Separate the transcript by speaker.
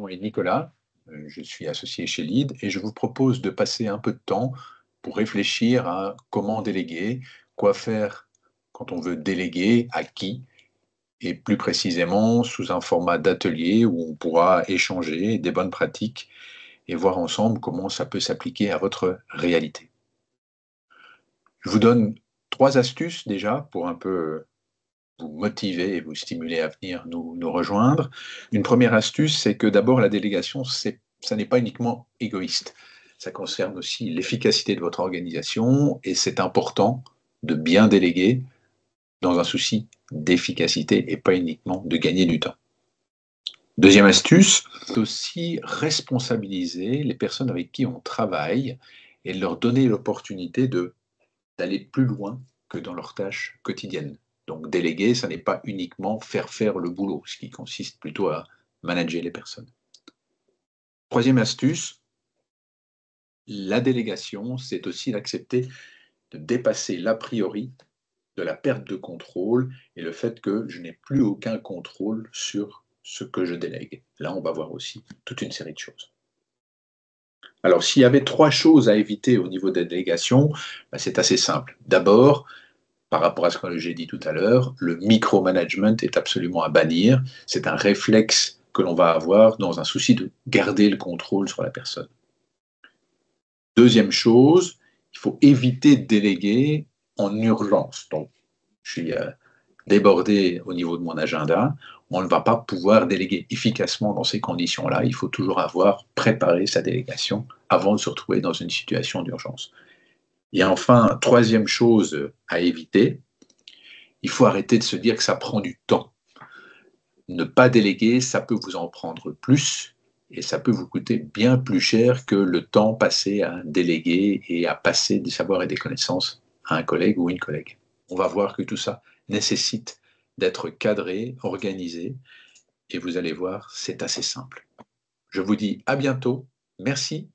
Speaker 1: nom est Nicolas, je suis associé chez Lead et je vous propose de passer un peu de temps pour réfléchir à comment déléguer, quoi faire quand on veut déléguer, à qui, et plus précisément sous un format d'atelier où on pourra échanger des bonnes pratiques et voir ensemble comment ça peut s'appliquer à votre réalité. Je vous donne 3 astuces déjà pour un peu vous motiver et vous stimuler à venir nous rejoindre. Une première astuce, c'est que d'abord la délégation, ça n'est pas uniquement égoïste. Ça concerne aussi l'efficacité de votre organisation et c'est important de bien déléguer dans un souci d'efficacité et pas uniquement de gagner du temps. Deuxième astuce, c'est aussi responsabiliser les personnes avec qui on travaille et leur donner l'opportunité d'aller plus loin que dans leurs tâches quotidiennes. Donc déléguer, ça n'est pas uniquement faire le boulot, ce qui consiste plutôt à manager les personnes. Troisième astuce, la délégation, c'est aussi d'accepter de dépasser l'a priori de la perte de contrôle et le fait que je n'ai plus aucun contrôle sur ce que je délègue. Là, on va voir aussi toute une série de choses. Alors, s'il y avait 3 choses à éviter au niveau des délégations, c'est assez simple. D'abord, par rapport à ce que j'ai dit tout à l'heure, le micromanagement est absolument à bannir. C'est un réflexe que l'on va avoir dans un souci de garder le contrôle sur la personne. Deuxième chose, il faut éviter de déléguer en urgence. Donc, je suis débordé au niveau de mon agenda, on ne va pas pouvoir déléguer efficacement dans ces conditions-là. Il faut toujours avoir préparé sa délégation avant de se retrouver dans une situation d'urgence. Et enfin, troisième chose à éviter, il faut arrêter de se dire que ça prend du temps. Ne pas déléguer, ça peut vous en prendre plus et ça peut vous coûter bien plus cher que le temps passé à déléguer et à passer des savoirs et des connaissances à un collègue ou une collègue. On va voir que tout ça nécessite d'être cadré, organisé, et vous allez voir, c'est assez simple. Je vous dis à bientôt. Merci